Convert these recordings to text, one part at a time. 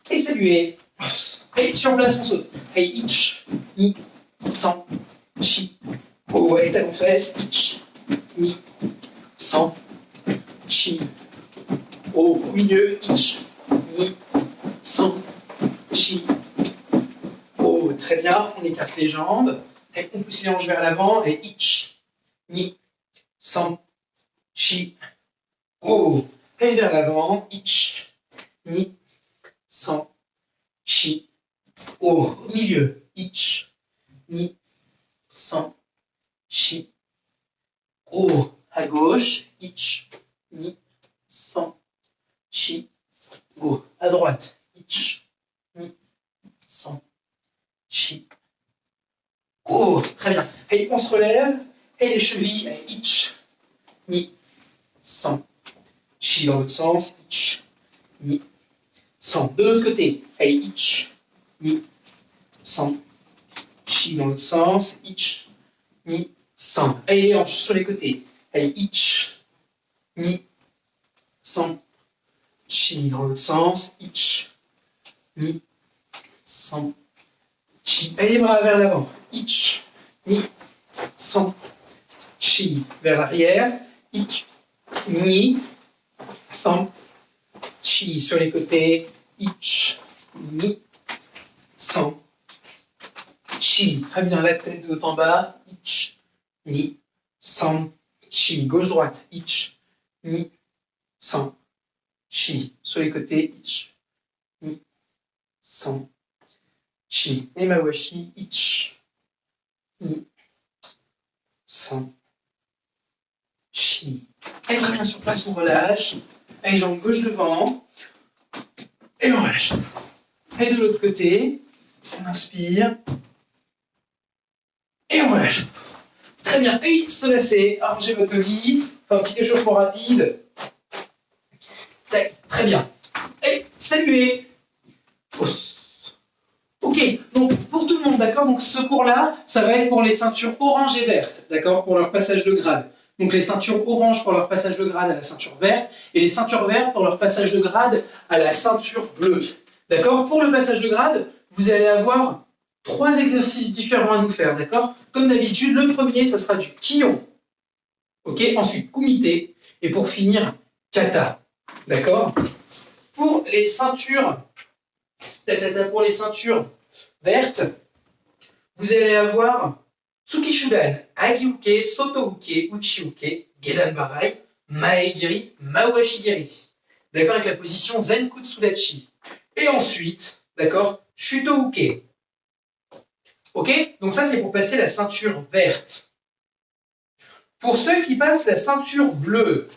Et saluer. Et sur place, on saute. Et ich, ni, san, chi. Oh, et talon fesse. Ich, ni, san, chi. Oh, au milieu. Ich, ni, san, chi. Oh, très bien. On écarte les jambes. Et on pousse les hanches vers l'avant. Et ich, ni, san, chi. Oh, et vers l'avant. Ich, ni, san, chi. Oh, au milieu. Ich, ni, san, chi. Oh, à gauche. Ich, ni, san, chi. Go. À droite. Ich, ni, san, chi. Oh, très bien. Et on se relève. Et les chevilles. Ich, ni, san, chi dans l'autre sens. Ich, ni, san. De l'autre côté. Et ich, ni, san, chi dans l'autre sens. Ich, ni, san. Et les hanches sur les côtés. Et ich, ni, san, chi dans l'autre sens. Ich, ni, san, chi. Et les bras vers l'avant. Ich, ni, san, chi. Vers l'arrière. Ich, ni, san, chi. Sur les côtés. Ich, ni, san, chi. Très bien, la tête de haut en bas. Ich, ni, san, chi. Gauche-droite. Ich, ni, san, chi. Sur les côtés. Ich, ni, san, chi. Et mawashi. Ich, ni, san, chi. Et très bien, sur place, on relâche. Et jambes gauche devant. Et on relâche. Et de l'autre côté, on inspire. Et on relâche. Très bien. Et se laisser. Arrangez votre lit. Un petit échauffement rapide. Très bien. Et saluez. Ok, donc pour tout le monde, d'accord. Donc ce cours-là, ça va être pour les ceintures orange et verte, d'accord, pour leur passage de grade. Donc les ceintures orange pour leur passage de grade à la ceinture verte, et les ceintures vertes pour leur passage de grade à la ceinture bleue. D'accord. Pour le passage de grade, vous allez avoir 3 exercices différents à nous faire, d'accord. Comme d'habitude, le premier, ça sera du kion. Ok. Ensuite, kumite. Et pour finir, kata. D'accord. Pour les ceintures vertes, vous allez avoir Tsukishudan, Agiuke, Sotouke, Uchiuke, Gedan Barai, Maegiri, Mawashigiri. D'accord, avec la position Zenkutsudachi. Et ensuite, d'accord, Shutouke. Ok. Donc ça, c'est pour passer la ceinture verte. Pour ceux qui passent la ceinture bleue,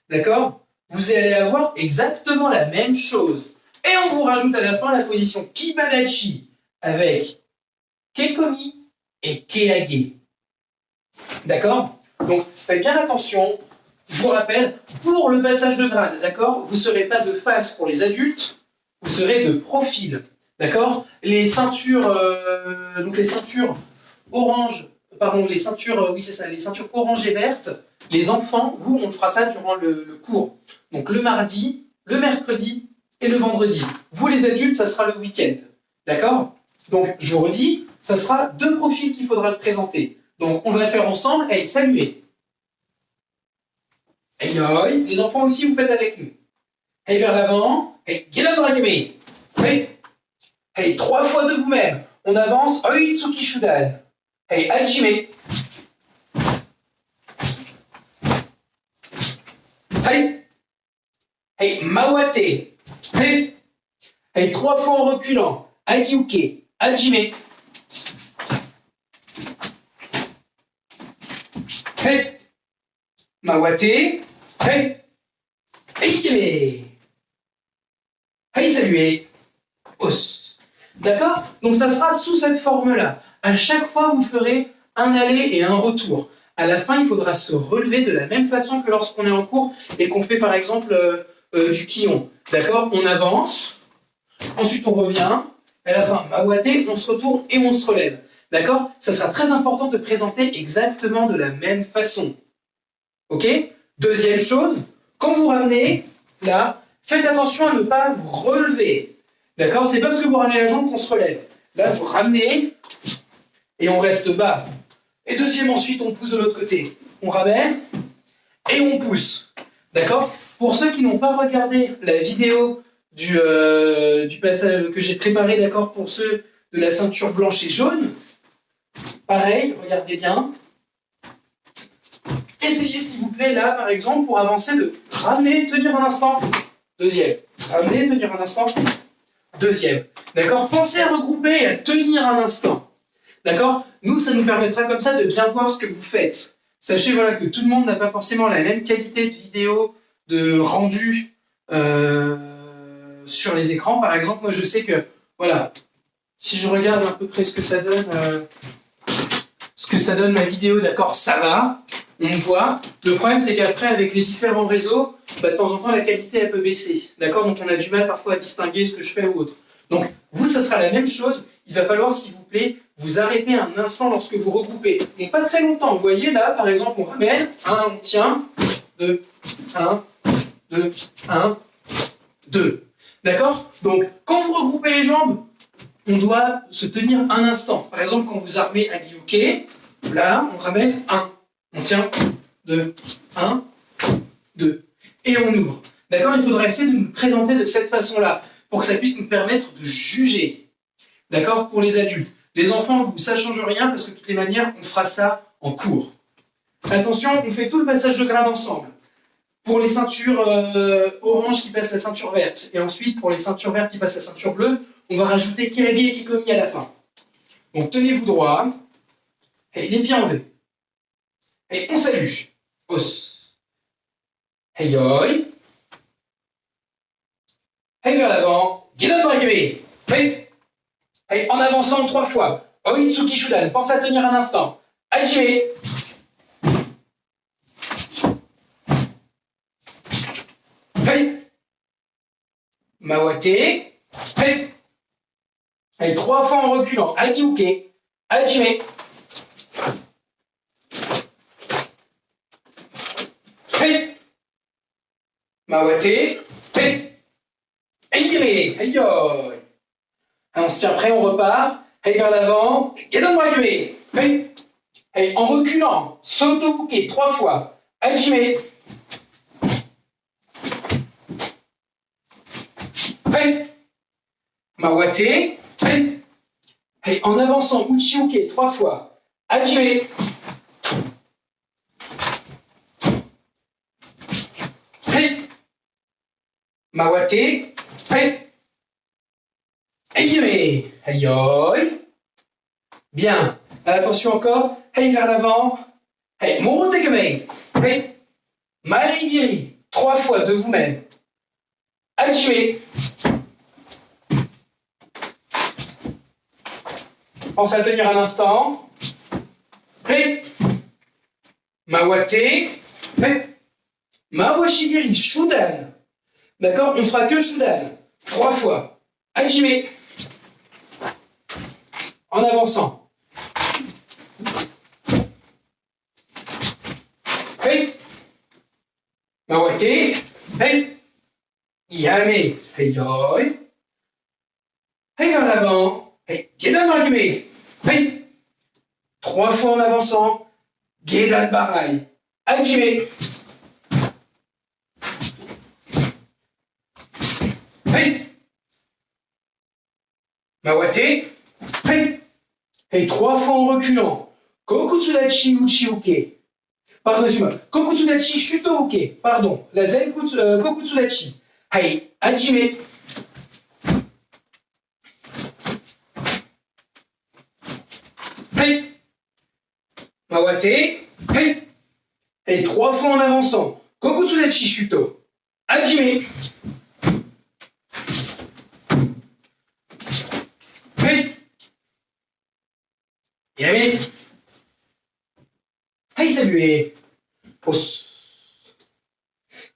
d'accord, vous allez avoir exactement la même chose. Et on vous rajoute à la fin la position Kibadachi avec Kekomi et Keage. D'accord. Donc, faites bien attention. Je vous rappelle, pour le passage de grade, d'accord, vous ne serez pas de face pour les adultes, vous serez de profil. D'accord. Les ceintures, donc les ceintures orange, pardon, les ceintures, oui c'est ça, les ceintures orange et vertes, les enfants, vous, on fera ça durant le cours. Donc le mardi, le mercredi et le vendredi. Vous, les adultes, ça sera le week-end. D'accord. Donc, je vous redis, ça sera 2 profils qu'il faudra présenter. Donc, on va le faire ensemble. Hey, saluez. Hey, les enfants aussi, vous faites avec nous. Hey, vers l'avant. Hey, Gedan-Barakame. Hey, hey, 3 fois de vous-même. On avance. Oitsuki Shudan. Hey, Hajime. Hey, hey, Mawate. Hey, hey, 3 fois en reculant. Agiuke. Hajime. Hey, Mawate. Hey, Hajime. Hey, saluez. Os. D'accord. Donc ça sera sous cette forme-là. À chaque fois, vous ferez un aller et un retour. À la fin, il faudra se relever de la même façon que lorsqu'on est en cours et qu'on fait par exemple du kion. D'accord. On avance. Ensuite, on revient. À la fin, Mawate, on se retourne et on se relève. D'accord. Ça sera très important de présenter exactement de la même façon. Ok. Deuxième chose, quand vous ramenez, là, faites attention à ne pas vous relever. D'accord? C'est pas parce que vous ramenez la jambe qu'on se relève. Là, vous ramenez et on reste bas. Et deuxième, ensuite, on pousse de l'autre côté. On ramène et on pousse. D'accord? Pour ceux qui n'ont pas regardé la vidéo du passage que j'ai préparé, d'accord, pour ceux de la ceinture blanche et jaune, pareil, regardez bien. Essayez, s'il vous plaît, là, par exemple, pour avancer, de ramener, tenir un instant. Deuxième. Ramener, tenir un instant. Deuxième. D'accord? Pensez à regrouper et à tenir un instant. D'accord? Nous, ça nous permettra comme ça de bien voir ce que vous faites. Sachez voilà, que tout le monde n'a pas forcément la même qualité de vidéo, de rendu sur les écrans. Par exemple, moi, je sais que, voilà, si je regarde à peu près ce que ça donne ma vidéo, d'accord, ça va, on voit. Le problème, c'est qu'après, avec les différents réseaux, de temps en temps, la qualité, elle peut baisser. D'accord? Donc, on a du mal parfois à distinguer ce que je fais ou autre. Donc, vous, ça sera la même chose. Il va falloir, s'il vous plaît, vous arrêter un instant lorsque vous regroupez. Donc, pas très longtemps. Vous voyez, là, par exemple, on ramène, 1, on tient, 2, 1, 2, 1, 2. D'accord? Donc, quand vous regroupez les jambes, on doit se tenir un instant. Par exemple, quand vous armez un gyuke, là, on ramène 1. On tient 2, 1, 2. Et on ouvre. D'accord? Il faudra essayer de nous présenter de cette façon-là pour que ça puisse nous permettre de juger. D'accord? Pour les adultes. Les enfants, ça ne change rien parce que de toutes les manières, on fera ça en cours. Attention, on fait tout le passage de grade ensemble. Pour les ceintures orange qui passent la ceinture verte, et ensuite pour les ceintures vertes qui passent la ceinture bleue, on va rajouter Kiragi et Kikomi à la fin. Donc tenez-vous droit, et les pieds enlevés. Et on salue. Os. Hey oi. Hey vers l'avant. Gedan Barakebe. Hey. Hey, en avançant 3 fois. Oitsuki Shudan. Pense à tenir un instant. Hajime. Hey. Mawate. Hey. Allez, 3 fois en reculant. Agiuke. Hajime. Hey. Mawate. Hey. Aïe, aïe, on se tient prêt, on repart. Hey, vers l'avant. Gedan Barakebe. Hey. Hey, en reculant. Sotobuke 3 fois. Hajime. Hey. Mawate. Hey. Hey, en avançant. Uchiuke 3 fois. Hajime. Hey. Mawate. Hey. Aïe, aïe, aïe. Bien. Attention encore. Hey, vers l'avant. Hey, Morotekame. Hey. Maigiri. 3 fois de vous-même. Hajime. Pensez à tenir un instant. Hey. Mawate. Hey. Mawashigiri. Shudan. D'accord? On fera que Shudan. 3 fois. Hajime. En avançant. Hey. Mawate. Hey. Yame. Hey yoi. Hey vers l'avant. Hey. Gedan Barakebe. Hey. 3 fois en avançant. Gedan Barai. Hajime. Hey. Mawate. Hey. Et 3 fois en reculant. Kokutsudachi Uchiuke. Pardon, excuse-moi. Kokutsudachi Shutouke. Pardon. La zen Kokutsudachi. Hey. Hajime. Hey. Mawate. Hey. Et 3 fois en avançant. Kokutsudachi Shuto. Hajime. Hey. Yami. Hey, saluez.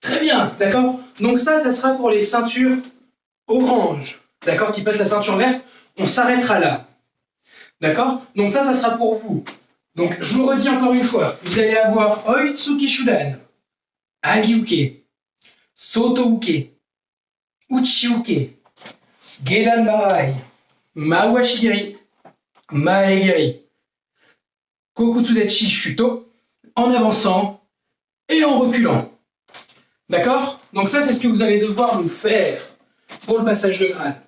Très bien, d'accord? Donc ça sera pour les ceintures orange, d'accord? Qui passent la ceinture verte. On s'arrêtera là. D'accord? Donc ça sera pour vous. Donc je vous redis encore une fois. Vous allez avoir Oitsuki Shudan, Agiuke, Sotouke, Uchiuke, Gedan Barai, Mawashigiri, Maegiri, Kokutsudachi Shuto, en avançant et en reculant. D'accord? Donc ça, c'est ce que vous allez devoir nous faire pour le passage de grade.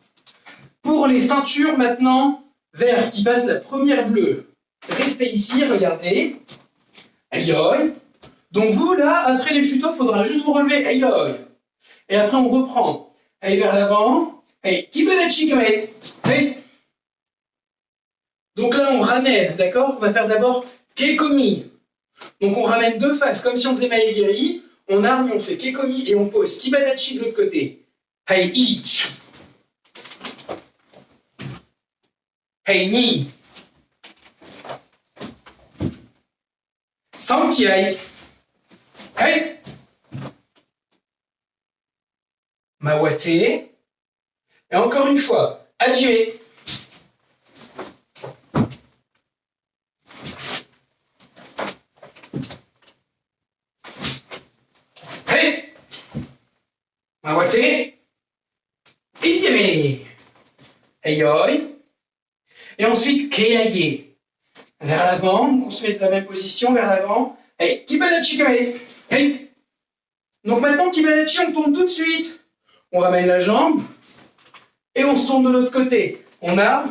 Pour les ceintures, maintenant, vert qui passe la première bleue, restez ici, regardez. Aïe. Donc vous, là, après les chutos, il faudra juste vous relever. Aïe. Et après, on reprend. Allez vers l'avant. Allez, Kibedachi Kame. Allez. Donc là, on ramène, d'accord? On va faire d'abord Kekomi. Donc on ramène deux faces, comme si on faisait Maegiri. On arme et on fait Kekomi et on pose Kibadachi de l'autre côté. Hey, ich. Hey, ni. Sankiai. Hey. Mawate. Et encore une fois, Hajime. Hey. Mawate. Iyeme. Ayoi. Et ensuite, Keage. Vers l'avant, on se met de la même position, vers l'avant. Allez, Kibadachi Kame. Hey. Donc maintenant, Kibadachi, on tourne tout de suite. On ramène la jambe et on se tourne de l'autre côté. On a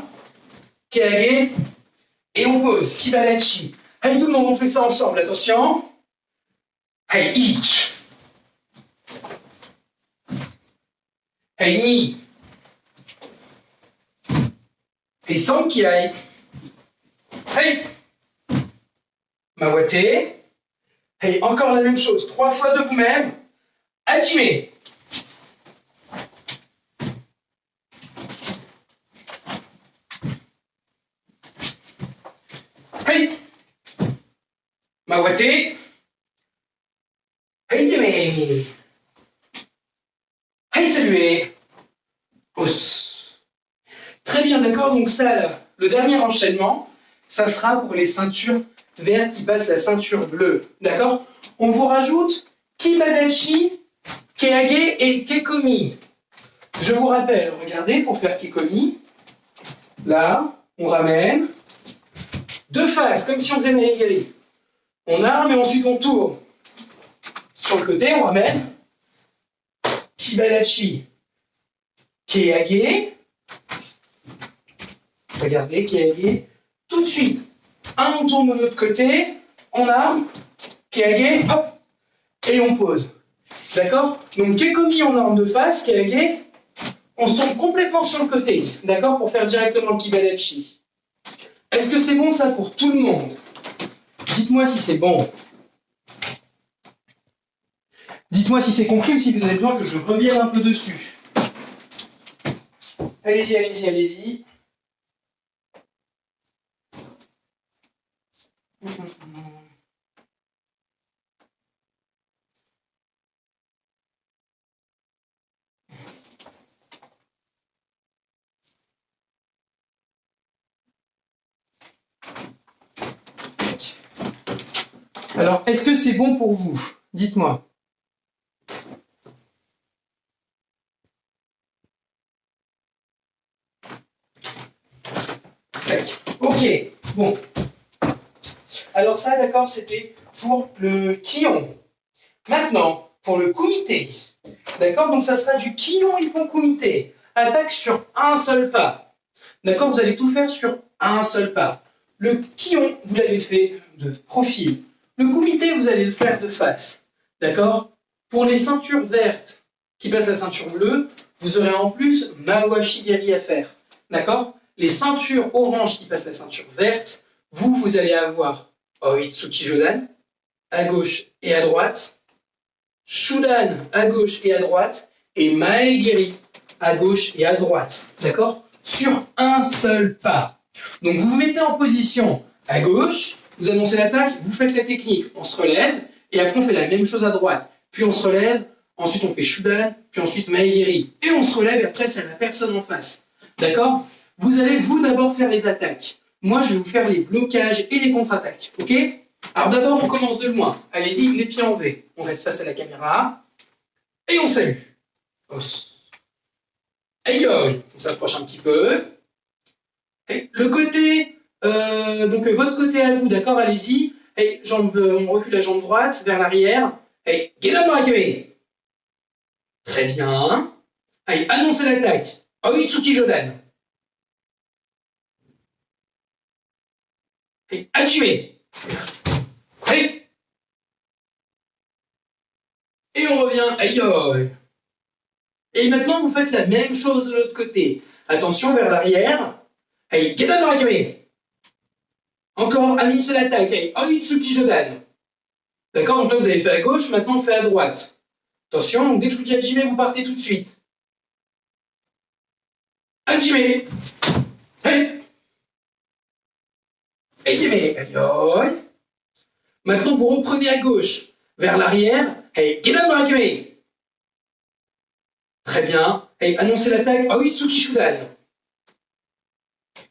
Keage et on pose Kibadachi. Allez, tout le monde, on fait ça ensemble. Attention. Hey, ich. Hey, ni. Et Sankiai. Hey. Mawate. Hey, encore la même chose. 3 fois de vous-même. Hajime. Hey. Mawate. Hey, yeme. Hey, saluez. Os. Très bien, d'accord. Donc ça, là, le dernier enchaînement, ça sera pour les ceintures vertes qui passent la ceinture bleue. D'accord? On vous rajoute Kibadachi, Keage et Kekomi. Je vous rappelle, regardez, pour faire Kekomi, là, on ramène deux faces, comme si on faisait Maegiri. On arme et ensuite on tourne. Sur le côté, on ramène Kibadachi, Keage. Regardez, Keage. Tout de suite, on tourne de l'autre côté, on arme, Keage, hop, et on pose. D'accord? Donc Kekomi, on arme de face, Keage, on se tourne complètement sur le côté. D'accord? Pour faire directement le Kibadachi. Est-ce que c'est bon ça pour tout le monde? Dites-moi si c'est bon. Dites-moi si c'est compris ou si vous avez besoin que je revienne un peu dessus. Allez-y, allez-y, allez-y. Alors, est-ce que c'est bon pour vous? Dites-moi. Ok, bon. Alors ça, d'accord, c'était pour le Kion. Maintenant, pour le Kumite. D'accord, donc ça sera du Kion Ippon Kumite. Attaque sur un seul pas. D'accord, vous allez tout faire sur un seul pas. Le Kion, vous l'avez fait de profil. Le Kumite, vous allez le faire de face. D'accord? Pour les ceintures vertes qui passent la ceinture bleue, vous aurez en plus Mawashigiri à faire. D'accord? Les ceintures oranges qui passent la ceinture verte, vous allez avoir Oitsuki Jodan à gauche et à droite, Shudan à gauche et à droite, et Maegiri à gauche et à droite. D'accord? Sur un seul pas. Donc vous vous mettez en position à gauche, vous annoncez l'attaque, vous faites la technique, on se relève, et après on fait la même chose à droite. Puis on se relève, ensuite on fait Shudan, puis ensuite Maegiri. Et on se relève, et après c'est la personne en face. D'accord? Vous allez, vous, d'abord faire les attaques. Moi, je vais vous faire les blocages et les contre-attaques. Ok? Alors d'abord, on commence de loin. Allez-y, les pieds en V. On reste face à la caméra. Et on salue. Os. Aïe, aïe. On s'approche un petit peu. Et le côté, donc votre côté à vous, d'accord, allez-y. Et on recule la jambe droite vers l'arrière. Et Gedan Maragame. Très bien. Allez, annoncez l'attaque. Oitsuki Jodan. Et Hajime. Allez. Et on revient. Aïe, aïe. Et maintenant, vous faites la même chose de l'autre côté. Attention vers l'arrière. Allez, Gedan Maragame. Encore, annoncez l'attaque. Allez, Oitsuki Jodan. D'accord, donc là vous avez fait à gauche, maintenant on fait à droite. Attention, donc dès que je vous dis Hajime, vous partez tout de suite. Hajime. Hey. Hajime. Aïe. Maintenant vous reprenez à gauche, vers l'arrière. Hey, Gedan Maragame. Très bien. Hey, annoncez l'attaque. Oitsuki Shudan.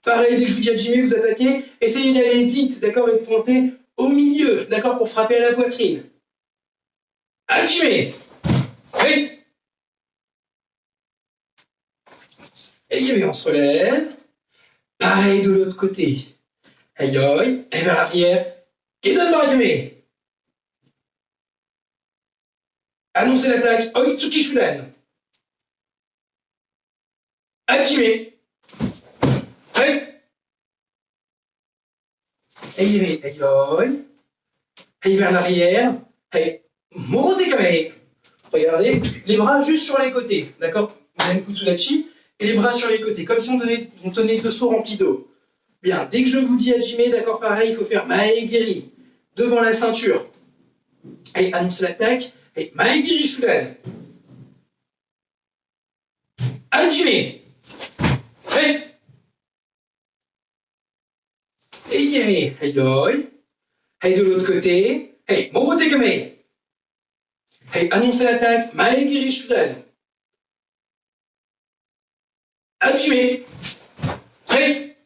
Pareil, dès que je vous dis Hajime, vous attaquez. Essayez d'aller vite, d'accord, et de pointer au milieu, d'accord, pour frapper à la poitrine. Hajime. Hey. Hajime, on se relève. Pareil de l'autre côté. Aïe aïe, et vers l'arrière. Gedan Maragame. Annoncez l'attaque. Oitsuki Shudan. Hajime. Hey. Aïe aïe aïe. Aïe vers l'arrière. Aïe. Morotekame. Regardez, les bras juste sur les côtés. D'accord? Kutsudachi. Et les bras sur les côtés. Comme si on tenait deux seaux remplis d'eau. Bien, dès que je vous dis Hajime, d'accord, pareil, il faut faire Maegiri. Devant la ceinture. Allez, annonce l'attaque. Allez, Maegiri Shudan. Hajime. Hey. Aïe aïe aïe. Aïe de l'autre côté. Hey, Morotekame. Hey, annoncez l'attaque. Maegiri Shudan. Hajime. Hey.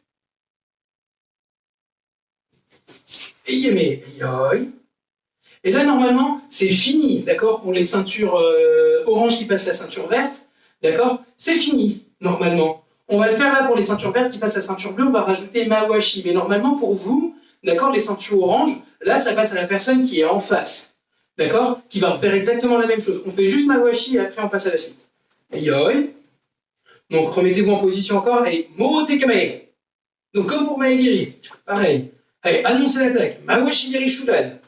Aïe aïe. Et là, normalement, c'est fini, d'accord, pour les ceintures orange qui passent la ceinture verte, d'accord, c'est fini, normalement. On va le faire là pour les ceintures vertes qui passent la ceinture bleue, on va rajouter Mawashi. Mais normalement, pour vous, d'accord, les ceintures orange, là, ça passe à la personne qui est en face, d'accord, qui va faire exactement la même chose. On fait juste Mawashi et après on passe à la suite. Aïe aïe. Donc, remettez-vous en position encore, et Morotekame. Donc, comme pour Maegiri, pareil. Allez, annoncez l'attaque. Mawashi Giri Shudan.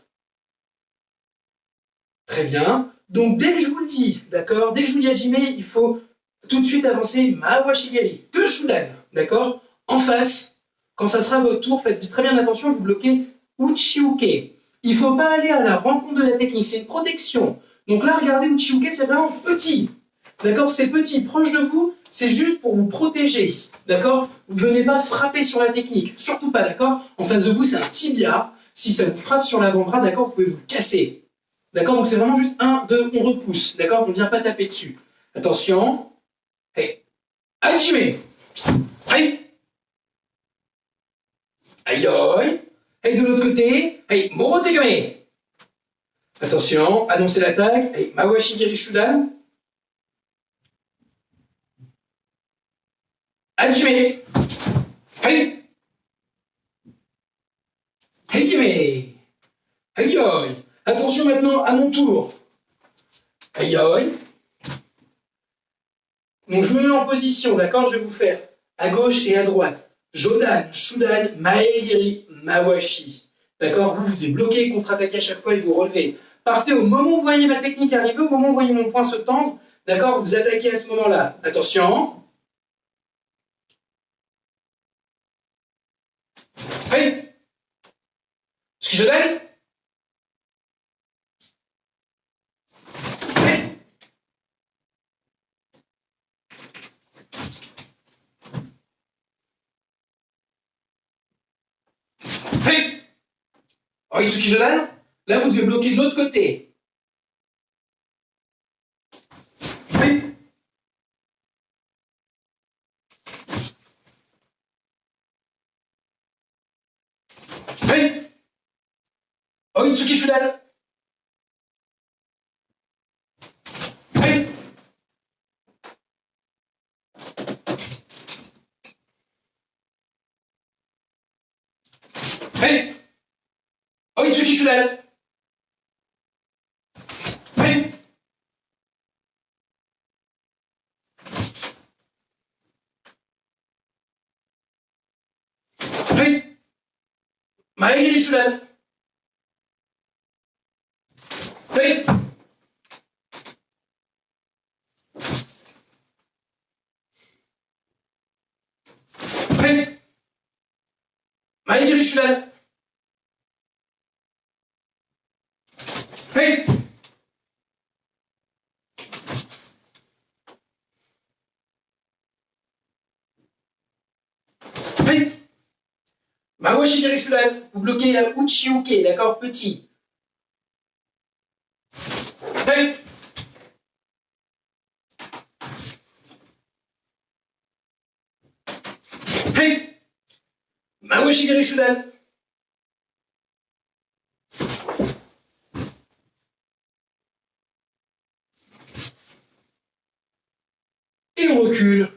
Très bien. Donc, dès que je vous le dis, d'accord, dès que je vous dis Hajime, il faut tout de suite avancer Mawashigari, que Shudan, d'accord, en face. Quand ça sera votre tour, faites très bien attention, vous bloquez Uchiuke. Il ne faut pas aller à la rencontre de la technique, c'est une protection. Donc là, regardez, Uchiuke, c'est vraiment petit. D'accord, c'est petit, proche de vous, c'est juste pour vous protéger. D'accord, vous ne venez pas frapper sur la technique, surtout pas, d'accord. En face de vous, c'est un tibia. Si ça vous frappe sur l'avant-bras, d'accord, vous pouvez vous le casser. D'accord, donc c'est vraiment juste 1, 2, on repousse. D'accord, on ne vient pas taper dessus. Attention. Hey. Hajime. Hey. Aïe aïe. Hey, de l'autre côté. Hey, Morotekame. Attention, annoncez l'attaque. Hey, Mawashigiri Shudan. Hajime. Hey. Hajime. Aïe aïe. Attention maintenant à mon tour. Aïe aïe. Donc je me mets en position, d'accord. Je vais vous faire à gauche et à droite. Jodan, Shudan, Maegiri, Mawashi. D'accord, vous devez bloquer, contre-attaquer à chaque fois et vous relevez. Partez au moment où vous voyez ma technique arriver, au moment où vous voyez mon poing se tendre. D'accord, vous attaquez à ce moment-là. Attention. Hey. Jodan. Hey. Hey. Oitsuki Jodan. Là, vous devez bloquer de l'autre côté. Hey. Hey. Oitsuki Shudan. Hey. Hey. Oitsuki Shudan. Hey. Hey. Maegiri Shudan. Hey. Hey. Maegiri Shudan. Hey. Hey. Mawashi Shudan. Vous bloquez la Uchiuke, d'accord, petit. Hey. Hey. Mawashi Shudan. Et on recule.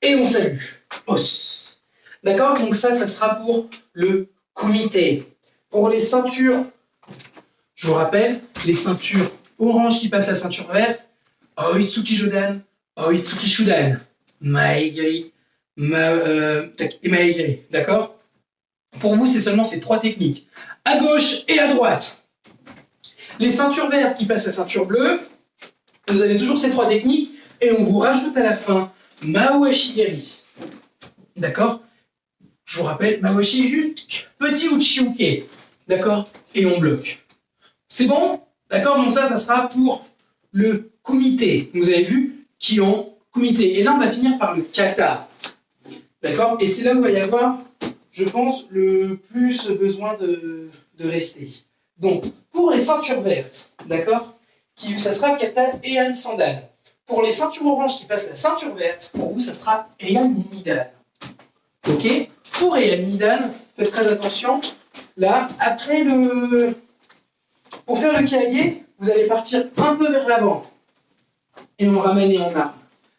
Et on salue. Os. D'accord? Donc ça sera pour le kumite. Pour les ceintures, je vous rappelle, les ceintures orange qui passent à la ceinture verte, Oitsuki Jodan, Oitsuki Shudan, Maegiri, et Maegiri. D'accord? Pour vous, c'est seulement ces trois techniques. À gauche et à droite. Les ceintures vertes qui passent à la ceinture bleue, vous avez toujours ces trois techniques et on vous rajoute à la fin Mawashi-geri. D'accord? Je vous rappelle, Mawashi juste petit Uchiuke. D'accord? Et on bloque. C'est bon? D'accord? Donc ça sera pour le kumite. Vous avez vu qui ont kumite. Et là, on va finir par le kata. D'accord? Et c'est là où il va y avoir, je pense, le plus besoin de rester. Donc, pour les ceintures vertes, d'accord? Ça sera kata Heian Sandan. Pour les ceintures oranges qui passent à la ceinture verte, pour vous, ça sera Heian Nidan. Ok? Pour Heian Nidan, faites très attention. Là, après pour faire le kage, vous allez partir un peu vers l'avant. Et on ramène et on arme.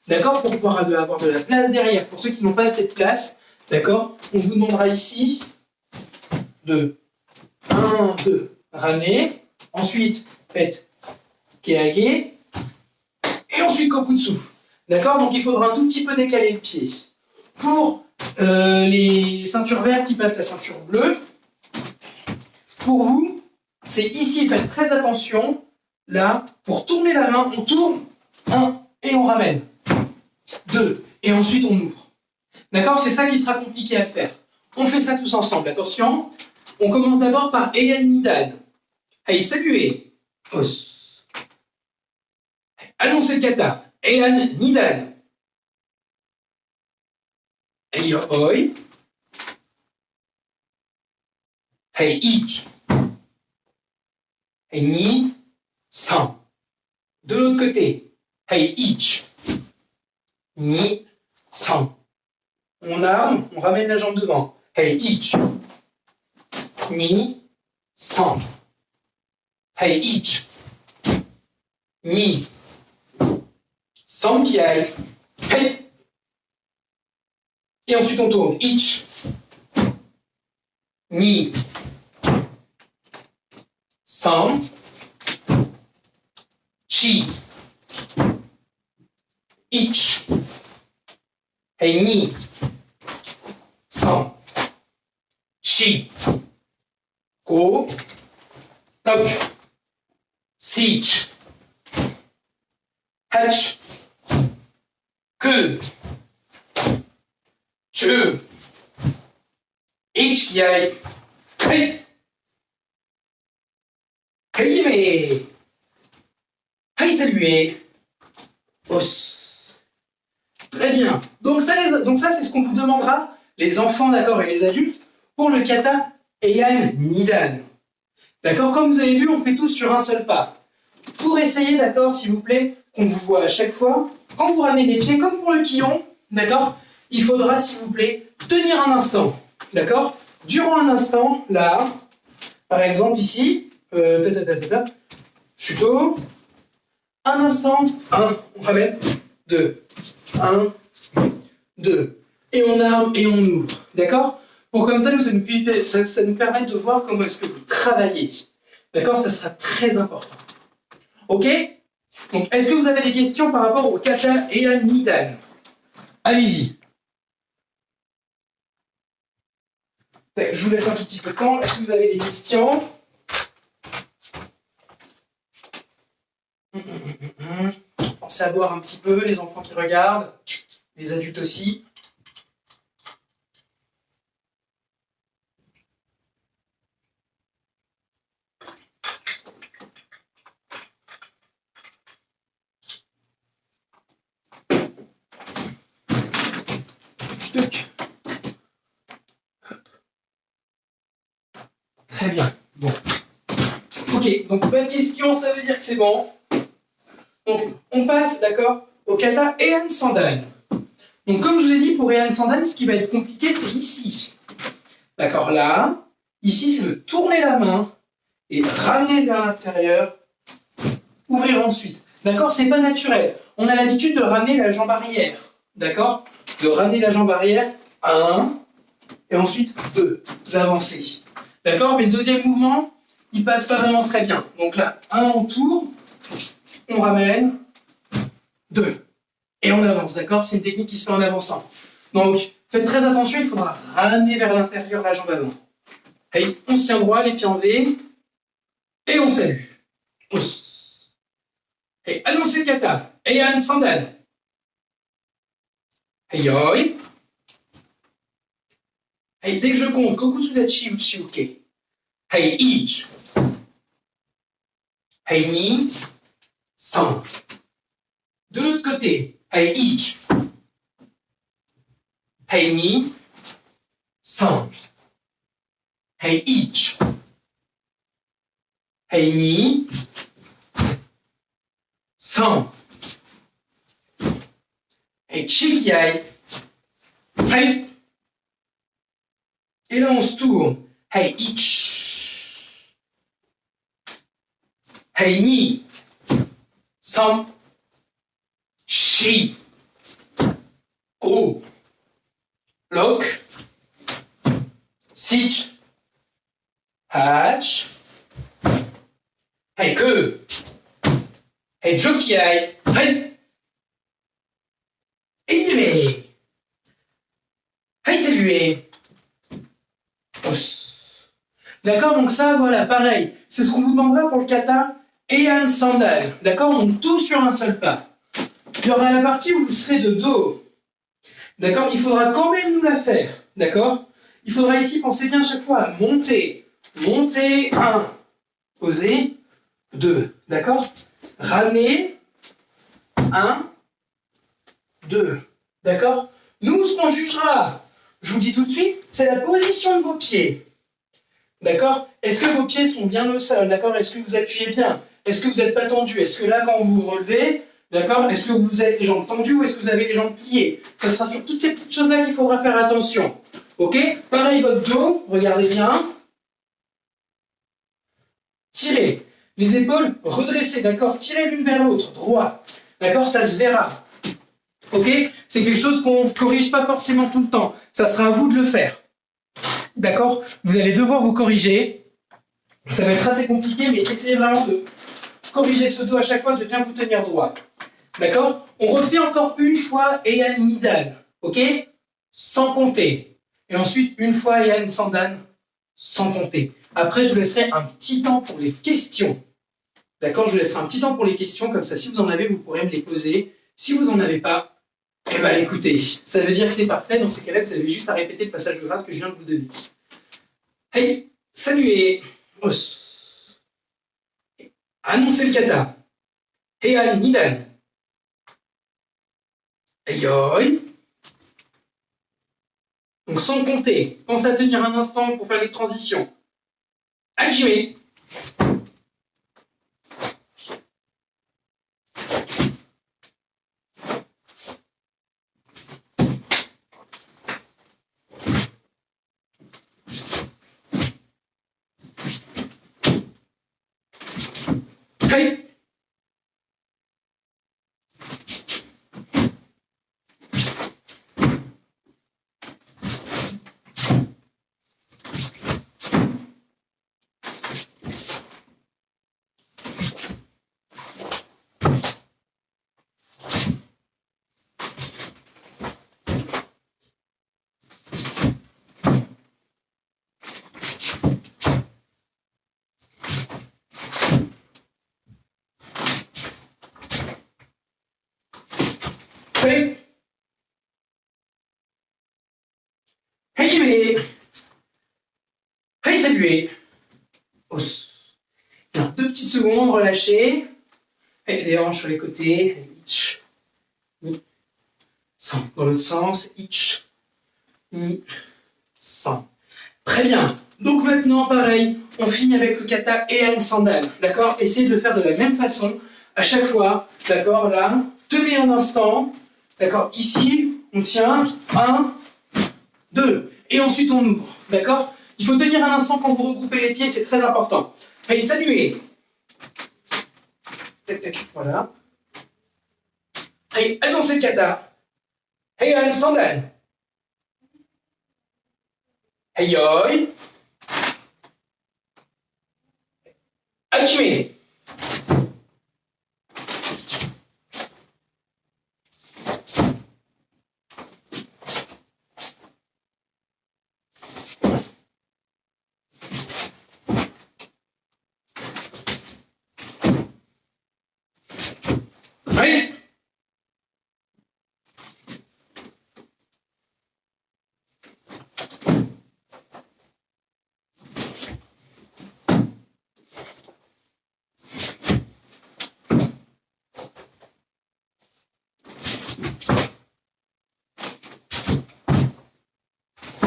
D'accord? Pour pouvoir avoir de la place derrière. Pour ceux qui n'ont pas assez de place, d'accord? On vous demandera ici de 1, 2, ramener. Ensuite, faites kage. Et ensuite, kokutsu. D'accord? Donc il faudra un tout petit peu décaler le pied. Pour les ceintures vertes qui passent à la ceinture bleue, pour vous, c'est ici, faites très attention. Là, pour tourner la main, on tourne. 1 et on ramène. 2 et ensuite on ouvre. D'accord? C'est ça qui sera compliqué à faire. On fait ça tous ensemble. Attention. On commence d'abord par Heian Nidan. Hey, saluez. Os. Annoncez le kata. Heian Nidan. Hey, oi. Hey, ich. Hey, ni. San. De l'autre côté. Hey, ich. Ni. San. On arme, on ramène la jambe devant. Hey, ich. Ni. San. Hey, ich. Ni. San qui aille. Hey. Et ensuite on tourne. Ich. Ni. San. Chi. Ich. Hey, ni. San. Chi. Go. Lock. Siege. Hatch. Que. Chu. Ich qui aille. Hey. Hey, hey, saluez. Os. Très bien. Donc ça c'est ce qu'on vous demandera, les enfants, d'accord, et les adultes, pour le kata Heian Nidan. D'accord? Comme vous avez vu, on fait tous sur un seul pas. Pour essayer, d'accord, s'il vous plaît, qu'on vous voit à chaque fois, quand vous ramenez les pieds, comme pour le kion, d'accord, il faudra, s'il vous plaît, tenir un instant. D'accord? Durant un instant, là, par exemple ici, chuto, un instant, 1, on ramène, 2, 1, 2, et on arme et on ouvre. D'accord? pour comme ça, ça nous permet de voir comment est-ce que vous travaillez. D'accord? Ça sera très important. Ok? Donc, est-ce que vous avez des questions par rapport au kata et à nidan? Allez-y. Je vous laisse un tout petit peu de temps. Est-ce que vous avez des questions? Pensez à boire un petit peu, les enfants qui regardent, les adultes aussi. Très bien. Bon. Ok, donc pas de question, ça veut dire que c'est bon. Donc, on passe, d'accord, au kata Heian Sandan. Donc, comme je vous ai dit, pour Heian Sandan, ce qui va être compliqué, c'est ici. D'accord, là. Ici, c'est de tourner la main et ramener vers l'intérieur, ouvrir ensuite. D'accord, c'est pas naturel. On a l'habitude de ramener la jambe arrière. D'accord, de ramener la jambe arrière, 1, et ensuite 2, d'avancer. D'accord, mais le deuxième mouvement, il passe pas vraiment très bien. Donc là, 1, on tourne, on ramène, 2, et on avance. D'accord, c'est une technique qui se fait en avançant. Donc, faites très attention, il faudra ramener vers l'intérieur la jambe avant. Allez, on se tient droit, les pieds en V, et on salue. Et annoncez le kata. Heian Sandan. Heioi. Et dès que je compte, Kokutsudachi Uchi Uke. Hei Ich. Hei Ni. San. De l'autre côté. Hei Ich. Hei Ni. San. Hei Ich. Hei Ni. San. Hei Chikiai. Hei. Et là, on se tourne. Hei Ich. Hei Ni. San. Shi. Go. Lock. Sich. Hatch. Hei Que. Hei Jokiai. Hei. Hei. Hei Salué. D'accord, donc ça, voilà, pareil. C'est ce qu'on vous demandera pour le kata Heian Sandan. D'accord, donc tout sur un seul pas. Il y aura la partie où vous serez de dos. D'accord, il faudra quand même nous la faire. D'accord, il faudra ici penser bien à chaque fois à monter. Monter, 1. Poser, 2. D'accord, ramener, 1, 2. D'accord, nous, ce qu'on jugera, je vous dis tout de suite, c'est la position de vos pieds. D'accord? Est-ce que vos pieds sont bien au sol? D'accord? Est-ce que vous appuyez bien? Est-ce que vous n'êtes pas tendu? Est-ce que là, quand vous vous relevez, d'accord? Est-ce que vous avez les jambes tendues ou est-ce que vous avez les jambes pliées? Ça sera sur toutes ces petites choses-là qu'il faudra faire attention. Ok? Pareil, votre dos, regardez bien. Tirez. Les épaules redressées, d'accord? Tirez l'une vers l'autre, droit. D'accord? Ça se verra. Ok? C'est quelque chose qu'on ne corrige pas forcément tout le temps. Ça sera à vous de le faire. D'accord? Vous allez devoir vous corriger. Ça va être assez compliqué, mais essayez vraiment de corriger ce dos à chaque fois, de bien vous tenir droit. D'accord? On refait encore une fois Heian Nidan. Ok? Sans compter. Et ensuite, une fois Heian Sandan, sans compter. Après, je vous laisserai un petit temps pour les questions. D'accord? Je vous laisserai un petit temps pour les questions, comme ça, si vous en avez, vous pourrez me les poser. Si vous n'en avez pas, eh bien, écoutez, ça veut dire que c'est parfait. Dans ces cas-là, vous avez juste à répéter le passage de grade que je viens de vous donner. Hey, saluez. Os. Annoncez le kata. Heian Nidan. Ayoi. Donc sans compter. Pensez à tenir un instant pour faire les transitions. Hajime. Hey. Hey. Hey, mais. Hey, saluez. Os. Bien, 2 petites secondes, relâchez. Et les hanches sur les côtés. Itch. Ni. Sans. Dans l'autre sens. Itch. Ni. Sans. Très bien. Donc maintenant, pareil, on finit avec le kata et un sandal. D'accord? Essayez de le faire de la même façon à chaque fois. D'accord? Là, tenez un instant. D'accord? Ici, on tient. 1, 2. Et ensuite, on ouvre. D'accord? Il faut tenir un instant quand vous regroupez les pieds, c'est très important. Allez, saluez. Tac, tac, voilà. Allez, annoncez le kata. Hey, un sandal. Hey, yoi. Hachime. Allez.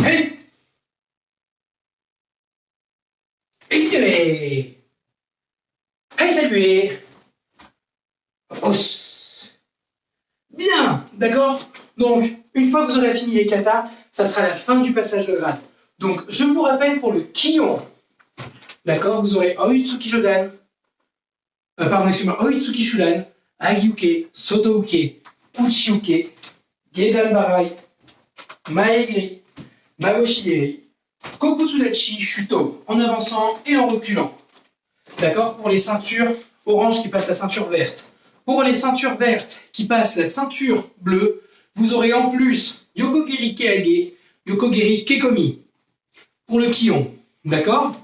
Hey. Hey, hey, saluez. Os. Bien, d'accord? Donc, une fois que vous aurez fini les katas, ça sera la fin du passage de grade. Donc, je vous rappelle pour le Kion, d'accord? Vous aurez Oitsuki Jodan, pardon, excusez-moi, Oitsuki Shudan, Agiuke, Sotouke, Uchiuke, Gedan Barai, Maegiri, Magoshigiri, Kokutsudachi, Shuto, en avançant et en reculant. D'accord? Pour les ceintures orange qui passent la ceinture verte. Pour les ceintures vertes qui passent la ceinture bleue, vous aurez en plus Yokogiri Keage, Yokogiri Kekomi. Pour le Kion, d'accord?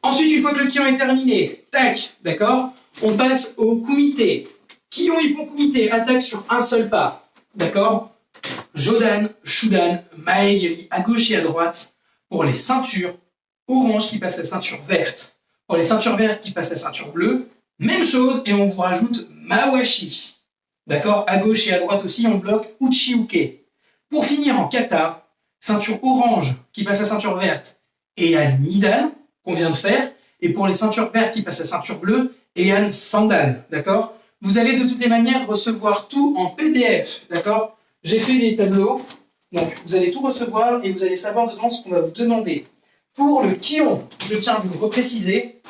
Ensuite, une fois que le Kion est terminé, tac, d'accord? On passe au Kumite. Kion Ippon Kumite, attaque sur un seul pas, d'accord? Jodan, Shudan, Maegiri, à gauche et à droite, pour les ceintures orange qui passent la ceinture verte. Pour les ceintures vertes qui passent la ceinture bleue, même chose, et on vous rajoute Mawashi. D'accord? À gauche et à droite aussi, on bloque Uchiuke. Pour finir en kata, ceinture orange qui passe la ceinture verte, et un Nidan, qu'on vient de faire, et pour les ceintures vertes qui passent la ceinture bleue, et un Sandal. D'accord? Vous allez de toutes les manières recevoir tout en PDF. D'accord? J'ai fait des tableaux, donc vous allez tout recevoir et vous allez savoir dedans ce qu'on va vous demander. Pour le Kion, je tiens à vous le repréciser,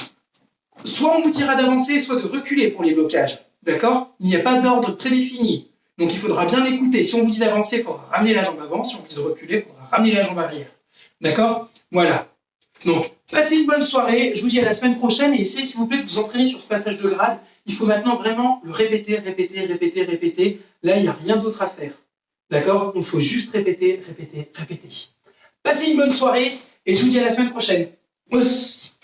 soit on vous dira d'avancer, soit de reculer pour les blocages. D'accord? Il n'y a pas d'ordre prédéfini. Donc il faudra bien l'écouter. Si on vous dit d'avancer, il faudra ramener la jambe avant. Si on vous dit de reculer, il faudra ramener la jambe arrière. D'accord? Voilà. Donc, passez une bonne soirée. Je vous dis à la semaine prochaine et essayez, s'il vous plaît, de vous entraîner sur ce passage de grade. Il faut maintenant vraiment le répéter, répéter, répéter, répéter. Là, il n'y a rien d'autre à faire. D'accord? Il faut juste répéter, répéter, répéter. Passez une bonne soirée et je vous dis à la semaine prochaine. Os.